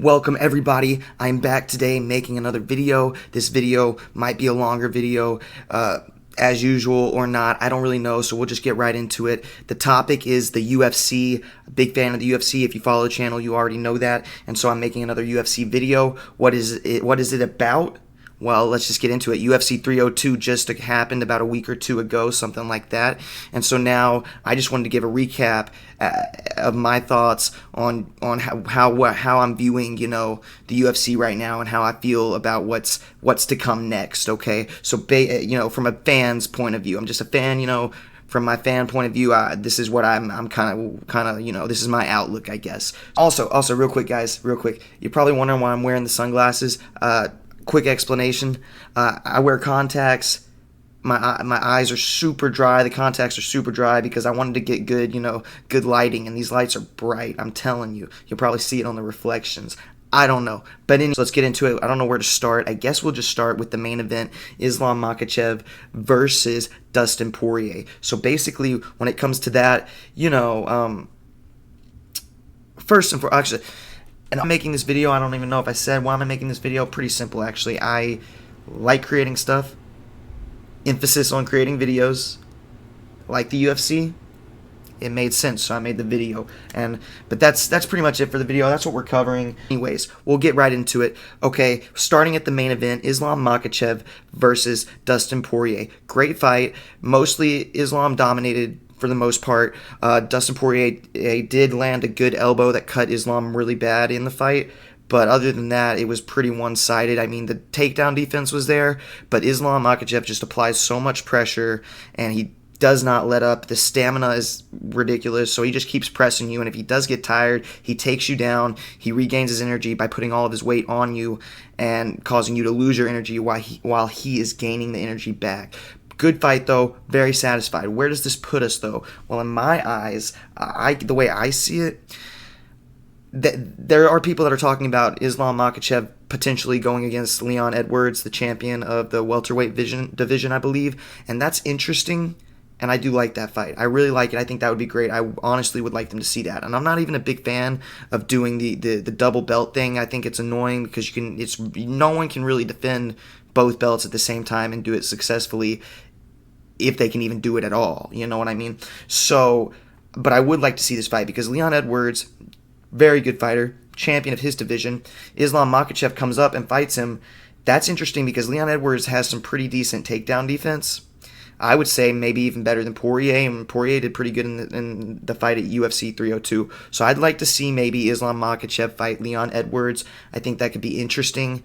Welcome everybody. I'm back today making another video. This video might be a longer video as usual or not. I don't really know, so we'll just get right into it. The topic is the UFC. Big fan of the UFC. If you follow the channel, you already know that. And so I'm making another UFC video. What is it about? Well, let's just get into it. UFC 302 just happened about a week or two ago, something like that. And so now I just wanted to give a recap of my thoughts on how I'm viewing, the UFC right now and how I feel about what's to come next, okay? So from a fan's point of view, I'm just a fan, from my fan point of view, this is what I'm kind of, this is my outlook, I guess. Also, real quick, guys, you're probably wondering why I'm wearing the sunglasses. Quick explanation. I wear contacts. My eyes are super dry. The contacts are super dry because I wanted to get good lighting, and these lights are bright. I'm telling you. You'll probably see it on the reflections. I don't know. But anyway, so let's get into it. I don't know where to start. I guess we'll just start with the main event, Islam Makhachev versus Dustin Poirier. So basically, when it comes to that, first and foremost, actually, and I'm making this video, I don't even know if I said why am I making this video. Pretty simple, actually. I like creating stuff. Emphasis on creating videos. Like the UFC. It made sense, so I made the video. But that's pretty much it for the video. That's what we're covering. Anyways, we'll get right into it. Okay, starting at the main event, Islam Makhachev versus Dustin Poirier. Great fight. Mostly Islam dominated for the most part. Dustin Poirier did land a good elbow that cut Islam really bad in the fight. But other than that, it was pretty one-sided. I mean, the takedown defense was there, but Islam Makhachev just applies so much pressure, and he does not let up. The stamina is ridiculous, so he just keeps pressing you, and if he does get tired, he takes you down. He regains his energy by putting all of his weight on you and causing you to lose your energy while he is gaining the energy back. Good fight, though. Very satisfied. Where does this put us, though? Well, in my eyes, the way I see it, there are people that are talking about Islam Makhachev potentially going against Leon Edwards, the champion of the welterweight division, I believe. And that's interesting, and I do like that fight. I really like it. I think that would be great. I honestly would like them to see that. And I'm not even a big fan of doing the double belt thing. I think it's annoying because no one can really defend both belts at the same time and do it successfully, if they can even do it at all, you know what I mean? So, but I would like to see this fight because Leon Edwards, very good fighter, champion of his division. Islam Makhachev comes up and fights him. That's interesting because Leon Edwards has some pretty decent takedown defense. I would say maybe even better than Poirier, and Poirier did pretty good in the fight at UFC 302. So I'd like to see maybe Islam Makhachev fight Leon Edwards. I think that could be interesting.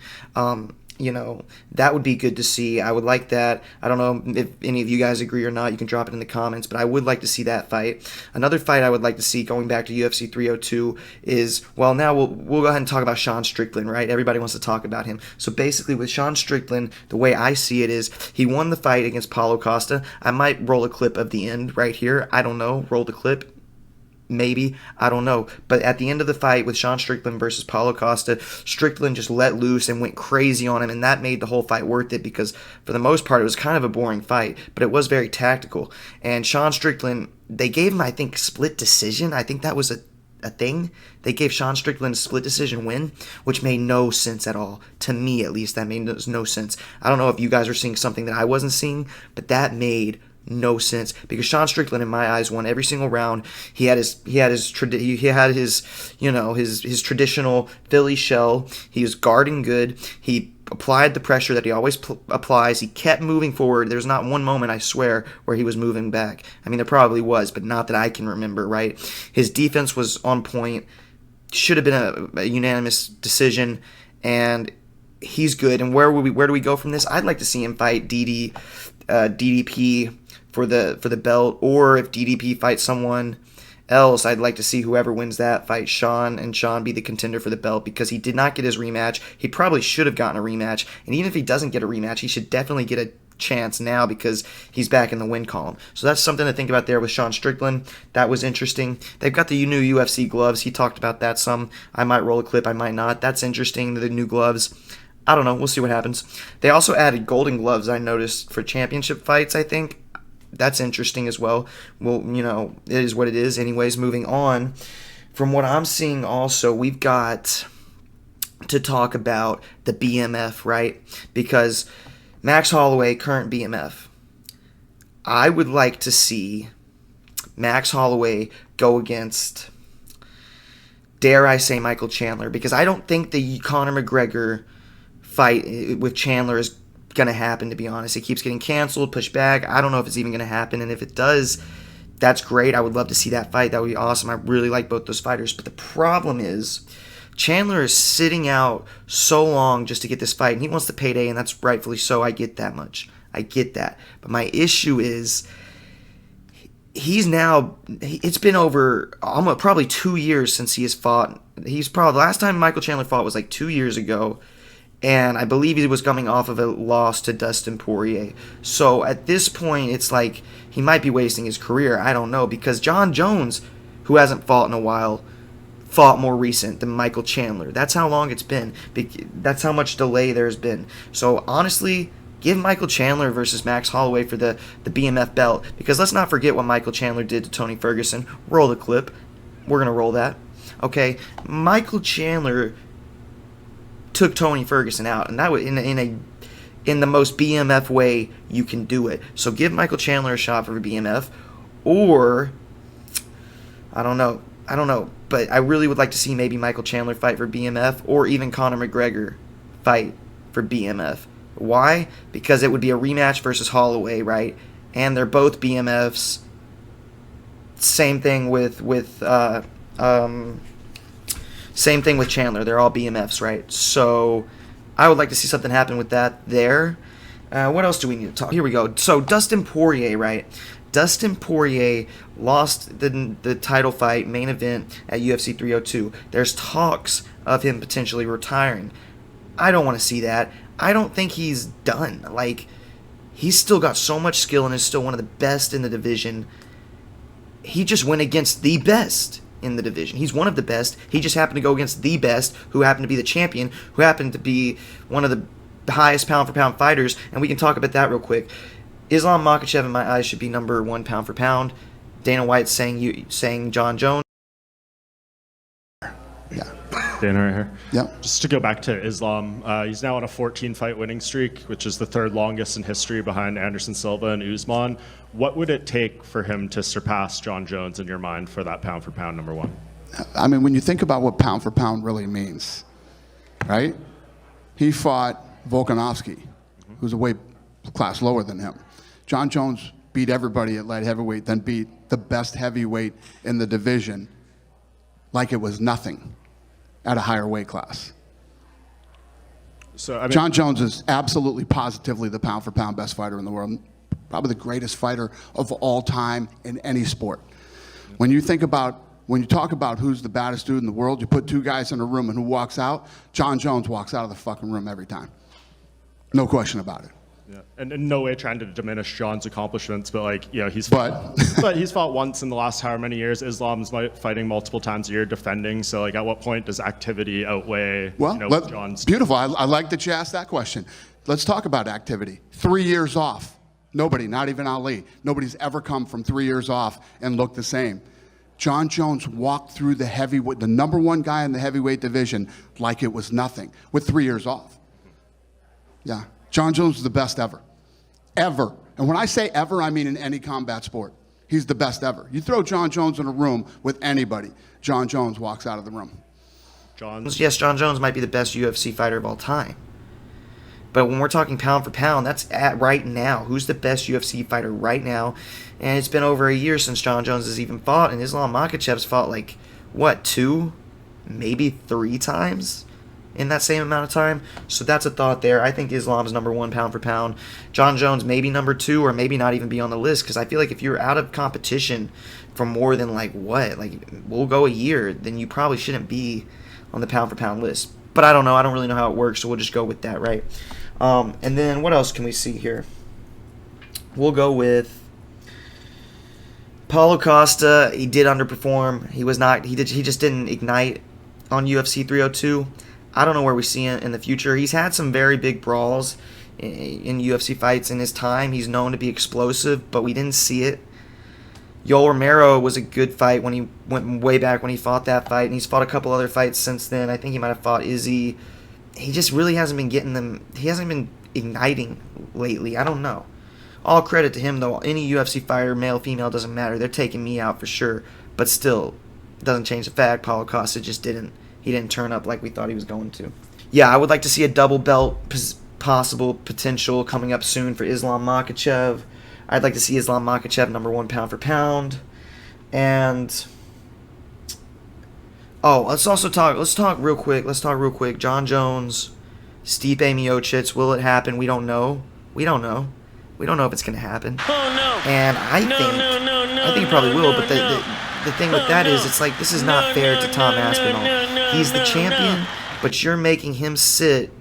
That would be good to see. I would like that. I don't know if any of you guys agree or not. You can drop it in the comments, but I would like to see that fight. Another fight I would like to see, going back to UFC 302, is, well, now we'll go ahead and talk about Sean Strickland, right? Everybody wants to talk about him. So basically with Sean Strickland, the way I see it is he won the fight against Paulo Costa. I might roll a clip of the end right here. I don't know. Roll the clip. Maybe, I don't know. But at the end of the fight with Sean Strickland versus Paulo Costa, Strickland just let loose and went crazy on him, and that made the whole fight worth it because for the most part it was kind of a boring fight, but it was very tactical. And Sean Strickland, they gave him, I think, split decision. I think that was a thing. They gave Sean Strickland a split decision win, which made no sense at all. To me, at least, that made no sense. I don't know if you guys are seeing something that I wasn't seeing, but that made no sense because Sean Strickland, in my eyes, won every single round. He had his traditional Philly shell. He was guarding good. He applied the pressure that he always applies. He kept moving forward. There's not one moment, I swear, where he was moving back. I mean, there probably was, but not that I can remember, right? His defense was on point. Should have been a unanimous decision, and he's good. And where do we go from this? I'd like to see him fight DDP for the belt, or if DDP fights someone else, I'd like to see whoever wins that fight Sean, and Sean be the contender for the belt because he did not get his rematch. He probably should have gotten a rematch, and even if he doesn't get a rematch, he should definitely get a chance now because he's back in the win column. So that's something to think about there with Sean Strickland. That was interesting. They've got the new UFC gloves. He talked about that some. I might roll a clip, I might not. That's interesting, the new gloves. I don't know. We'll see what happens. They also added golden gloves, I noticed, for championship fights, I think. That's interesting as well. Well, it is what it is. Anyways, moving on. From what I'm seeing also, we've got to talk about the BMF, right? Because Max Holloway, current BMF, I would like to see Max Holloway go against, dare I say, Michael Chandler, because I don't think the Conor McGregor fight with Chandler is going to happen, to be honest. It keeps getting canceled, pushed back. I don't know if it's even going to happen, and if it does, that's great. I would love to see that fight. That would be awesome. I really like both those fighters, but the problem is Chandler is sitting out so long just to get this fight, and he wants the payday, and that's rightfully so. I get that much. I get that. But my issue is it's been over almost probably 2 years since he has fought. He's probably, the last time Michael Chandler fought was like 2 years ago, and I believe he was coming off of a loss to Dustin Poirier. So at this point, it's like he might be wasting his career. I don't know, because John Jones, who hasn't fought in a while, fought more recent than Michael Chandler. That's how long it's been. That's how much delay there's been. So honestly, give Michael Chandler versus Max Holloway for the BMF belt, because let's not forget what Michael Chandler did to Tony Ferguson. Roll the clip. We're going to roll that. Okay, Michael Chandler took Tony Ferguson out, and that was in the most BMF way you can do it. So give Michael Chandler a shot for BMF, or I don't know, but I really would like to see maybe Michael Chandler fight for BMF, or even Conor McGregor fight for BMF. Why? Because it would be a rematch versus Holloway, right? And they're both BMFs. Same thing with Chandler. They're all BMFs, right? So I would like to see something happen with that there. What else do we need to talk? Here we go. So Dustin Poirier, right? Dustin Poirier lost the title fight main event at UFC 302. There's talks of him potentially retiring. I don't want to see that. I don't think he's done. Like, he's still got so much skill and is still one of the best in the division. He just went against the best in the division. He's one of the best. He just happened to go against the best, who happened to be the champion, who happened to be one of the highest pound-for-pound fighters, and we can talk about that real quick. Islam Makhachev, in my eyes, should be number one pound-for-pound. Dana White's saying John Jones. Yeah. Dana right here. Yep. Just to go back to Islam, he's now on a 14-fight winning streak, which is the third longest in history behind Anderson Silva and Usman. What would it take for him to surpass John Jones in your mind for that pound-for-pound number one? I mean, when you think about what pound for pound really means, right? He fought Volkanovski, who's a weight class lower than him. John Jones beat everybody at light heavyweight, then beat the best heavyweight in the division like it was nothing at a higher weight class. So, I mean, John Jones is absolutely positively the pound for pound best fighter in the world, probably the greatest fighter of all time in any sport. When you talk about who's the baddest dude in the world, you put two guys in a room and who walks out, John Jones walks out of the fucking room every time. No question about it. yeah. And in no way trying to diminish John's accomplishments, but like, you know, he's But but he's fought once in the last however many years. Islam's fighting multiple times a year, defending. So like, at what point does activity outweigh? well, you know, John's? beautiful. I like that you asked that question. Let's talk about activity. 3 years off. Nobody, not even Ali, nobody's ever come from 3 years off and looked the same. John Jones walked through the number one guy in the heavyweight division like it was nothing with 3 years off. Yeah. John Jones is the best ever. Ever. And when I say ever, I mean in any combat sport. He's the best ever. You throw John Jones in a room with anybody, John Jones walks out of the room. Yes, John Jones might be the best UFC fighter of all time. But when we're talking pound for pound, that's at right now. Who's the best UFC fighter right now? And it's been over a year since John Jones has even fought, and Islam Makhachev's fought like, what, 2, maybe 3 times in that same amount of time? So that's a thought there. I think Islam's number one pound for pound. John Jones maybe number 2, or maybe not even be on the list, because I feel like if you're out of competition for more than we'll go a year, then you probably shouldn't be on the pound for pound list. But I don't know. I don't really know how it works, so we'll just go with that, right? And then what else can we see here? We'll go with Paulo Costa. He did underperform. He just didn't ignite on UFC 302. I don't know where we see him in the future. He's had some very big brawls in UFC fights in his time. He's known to be explosive, but we didn't see it. Yoel Romero was a good fight when he went way back when he fought that fight, and he's fought a couple other fights since then. I think he might have fought Izzy. He just really hasn't been getting them. He hasn't been igniting lately. I don't know. All credit to him, though. Any UFC fighter, male, female, doesn't matter. They're taking me out for sure. But still, doesn't change the fact Paulo Costa just didn't. He didn't turn up like we thought he was going to. Yeah, I would like to see a double belt possible potential coming up soon for Islam Makhachev. I'd like to see Islam Makhachev number 1 pound for pound. And let's talk real quick. John Jones, Stipe Miocic, will it happen? We don't know. We don't know if it's going to happen. Oh no. And I think it probably will, but the thing with that is it's like this is not fair to Tom Aspinall. He's the champion, but you're making him sit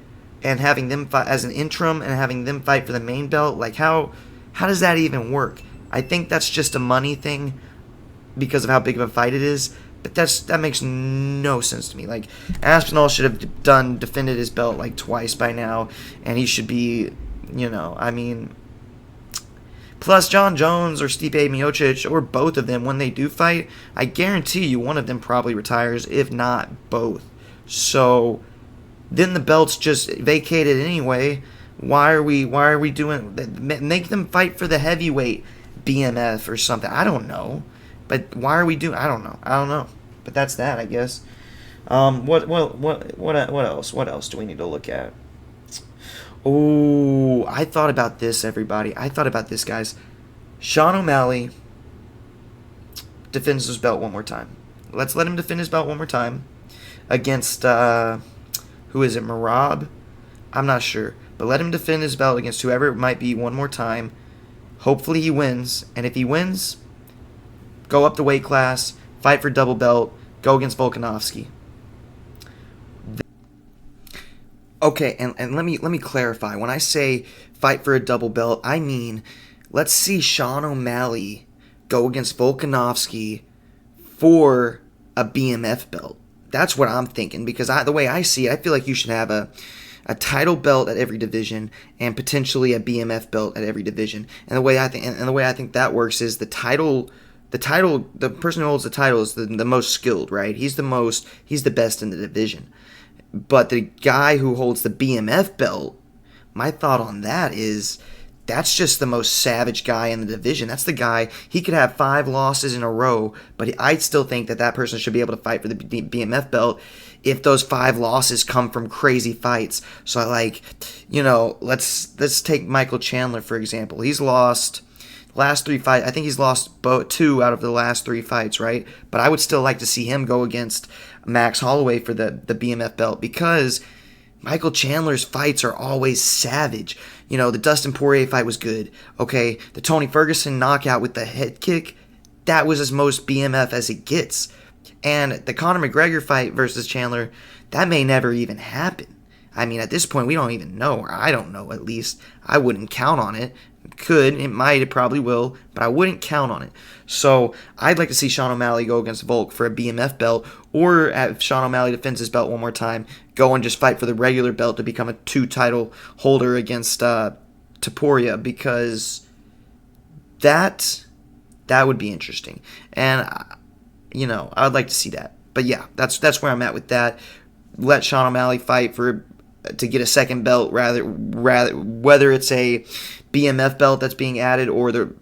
and having them fight as an interim and having them fight for the main belt. Like how does that even work? I think that's just a money thing because of how big of a fight it is, but that makes no sense to me. Like Aspinall should have defended his belt like twice by now, and he should be, plus John Jones or Stipe Miocic or both of them, when they do fight, I guarantee you one of them probably retires, if not both. So then the belt's just vacated anyway. Why are we doing? Make them fight for the heavyweight BMF or something. I don't know, but why are we doing? I don't know. But that's that, I guess. What else? What else do we need to look at? Oh, I thought about this, everybody. I thought about this, guys. Sean O'Malley defends his belt one more time. Let's let him defend his belt one more time against who is it? Marab? I'm not sure. But let him defend his belt against whoever it might be one more time. Hopefully he wins. And if he wins, go up the weight class, fight for double belt, go against Volkanovski. Okay, and let me clarify. When I say fight for a double belt, I mean let's see Sean O'Malley go against Volkanovski for a BMF belt. That's what I'm thinking, because the way I see it, I feel like you should have a title belt at every division and potentially a BMF belt at every division. And the way I think that works is the person who holds the title is the most skilled, right? He's the best in the division. But the guy who holds the BMF belt, my thought on that is that's just the most savage guy in the division. That's the guy, he could have 5 losses in a row, but I still think that person should be able to fight for the BMF belt if those 5 losses come from crazy fights. So let's take Michael Chandler, for example. He's lost last 3 fights. I think he's lost 2 out of the last 3 fights, right? But I would still like to see him go against Max Holloway for the BMF belt, because Michael Chandler's fights are always savage. The Dustin Poirier fight was good. Okay, the Tony Ferguson knockout with the head kick, that was as most BMF as it gets. And the Conor McGregor fight versus Chandler, that may never even happen. I mean, at this point, we don't even know, or I don't know at least. I wouldn't count on it. It could, it might, it probably will, but I wouldn't count on it. So I'd like to see Sean O'Malley go against Volk for a BMF belt, or if Sean O'Malley defends his belt one more time, go and just fight for the regular belt to become a 2-title holder against Topuria, because that would be interesting. And I would like to see that. But yeah, that's where I'm at with that. Let Sean O'Malley fight to get a second belt, rather whether it's a BMF belt that's being added or the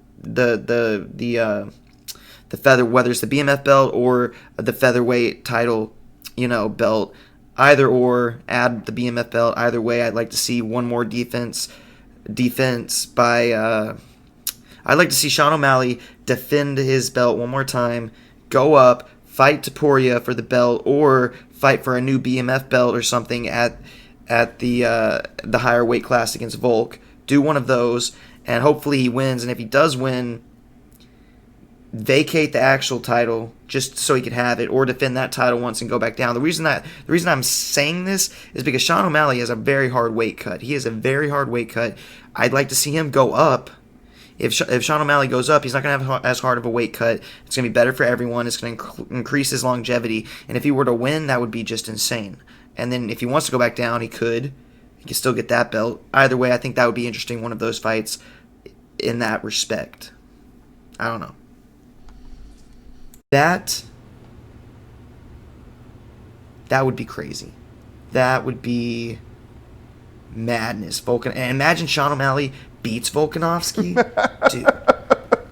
feather, whether it's the BMF belt or the featherweight title, belt. Either or, add the BMF belt. Either way, I'd like to see one more defense by. I'd like to see Sean O'Malley defend his belt one more time, go up, fight Topuria for the belt, or fight for a new BMF belt or something at the higher weight class against Volk. Do one of those, and hopefully he wins. And if he does win, vacate the actual title just so he could have it, or defend that title once and go back down. The reason I'm saying this is because Sean O'Malley has a very hard weight cut. He has a very hard weight cut. I'd like to see him go up. If Sean O'Malley goes up, he's not going to have as hard of a weight cut. It's going to be better for everyone. It's going to increase his longevity. And if he were to win, that would be just insane. And then if he wants to go back down, he could. He could still get that belt. Either way, I think that would be interesting, one of those fights in that respect. I don't know. That would be crazy. That would be madness. And imagine Sean O'Malley beats Volkanovski. Dude,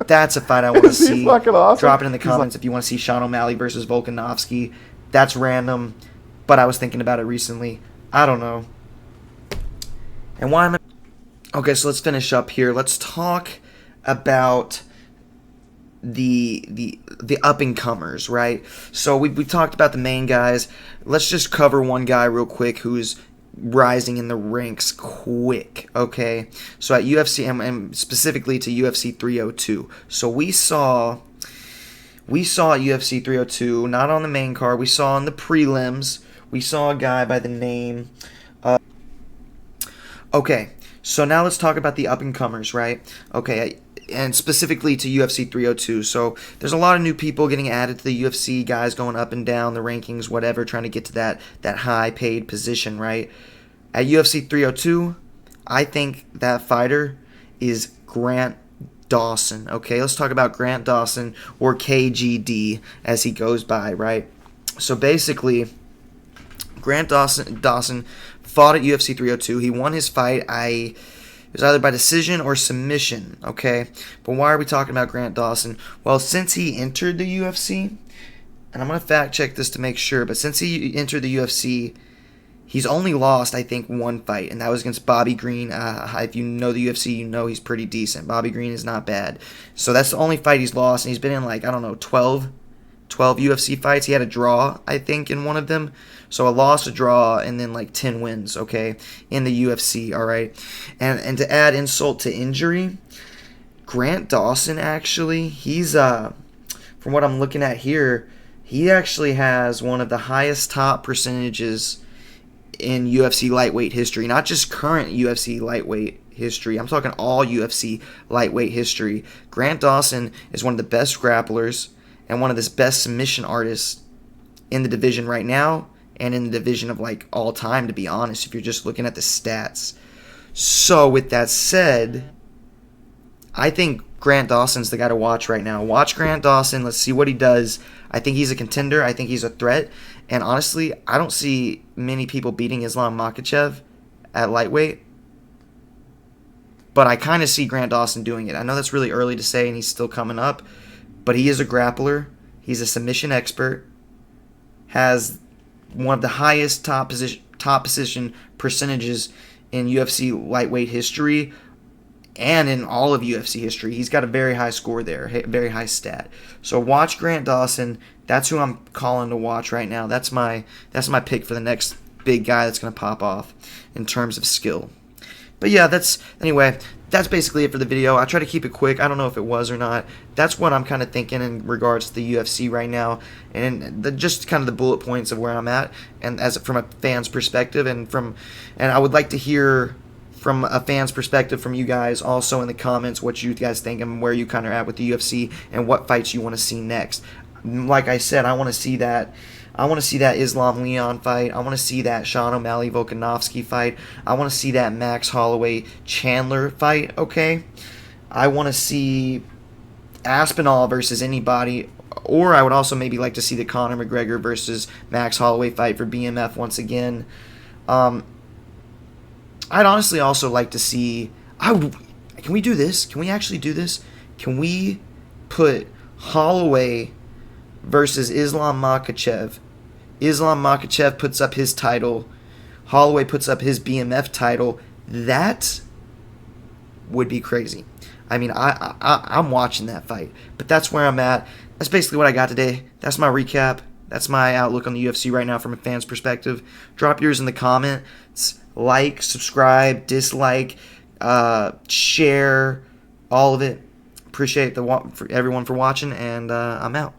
that's a fight I want to Is he see. fucking awesome? Drop it in the comments if you want to see Sean O'Malley versus Volkanovski. That's random, but I was thinking about it recently. I don't know. And why am I... Okay, so let's finish up here. Let's talk about the up and comers, right? So we talked about the main guys. Let's just cover one guy real quick who's rising in the ranks quick. Okay, so at UFC and specifically to UFC 302. So we saw at UFC 302, not on the main card. We saw on the prelims. We saw a guy by the name. Okay, so now let's talk about the up and comers, right? Okay. And specifically to UFC 302. So there's a lot of new people getting added to the UFC, guys going up and down the rankings, whatever, trying to get to that high paid position, right? At UFC 302, I think that fighter is Grant Dawson. Okay, let's talk about Grant Dawson, or KGD as he goes by, right? So basically, Grant Dawson fought at UFC 302. He won his fight. It was either by decision or submission, okay? But why are we talking about Grant Dawson? Well, since he entered the UFC, and I'm going to fact check this to make sure, but since he entered the UFC, he's only lost, I think, one fight, and that was against Bobby Green. If you know the UFC, you know he's pretty decent. Bobby Green is not bad. So that's the only fight he's lost, and he's been in, like, I don't know, 12 UFC fights. He had a draw, I think, in one of them. So a loss, a draw, and then like 10 wins, okay, in the UFC, all right? And to add insult to injury, Grant Dawson, actually, he's, from what I'm looking at here, he actually has one of the highest top percentages in UFC lightweight history, not just current UFC lightweight history. I'm talking all UFC lightweight history. Grant Dawson is one of the best grapplers and one of the best submission artists in the division right now, and in the division of like all time, to be honest, if you're just looking at the stats. So with that said, I think Grant Dawson's the guy to watch right now. Watch Grant Dawson. Let's see what he does. I think he's a contender. I think he's a threat. And honestly, I don't see many people beating Islam Makhachev at lightweight. But I kind of see Grant Dawson doing it. I know that's really early to say, and he's still coming up. But he is a grappler. He's a submission expert. Has one of the highest top position percentages in UFC lightweight history and in all of UFC history. He's got a very high score there, very high stat. So watch Grant Dawson. That's who I'm calling to watch right now. That's my pick for the next big guy that's going to pop off in terms of skill. But yeah, that's basically it for the video. I try to keep it quick. I don't know if it was or not. That's what I'm kind of thinking in regards to the UFC right now, and just kind of the bullet points of where I'm at, and from a fan's perspective, and I would like to hear from a fan's perspective from you guys also in the comments what you guys think and where you kind of at with the UFC and what fights you want to see next. Like I said, I want to see that Islam Leon fight. I want to see that Sean O'Malley Volkanovski fight. I want to see that Max Holloway Chandler fight, okay? I want to see Aspinall versus anybody, or I would also maybe like to see the Conor McGregor versus Max Holloway fight for BMF once again. I'd honestly also like to see... Can we do this? Can we actually do this? Can we put Holloway versus Islam Makhachev? Islam Makhachev puts up his title. Holloway puts up his BMF title. That would be crazy. I mean, I'm watching that fight. But that's where I'm at. That's basically what I got today. That's my recap. That's my outlook on the UFC right now from a fan's perspective. Drop yours in the comments. Like, subscribe, dislike, share, all of it. Appreciate everyone for watching, and I'm out.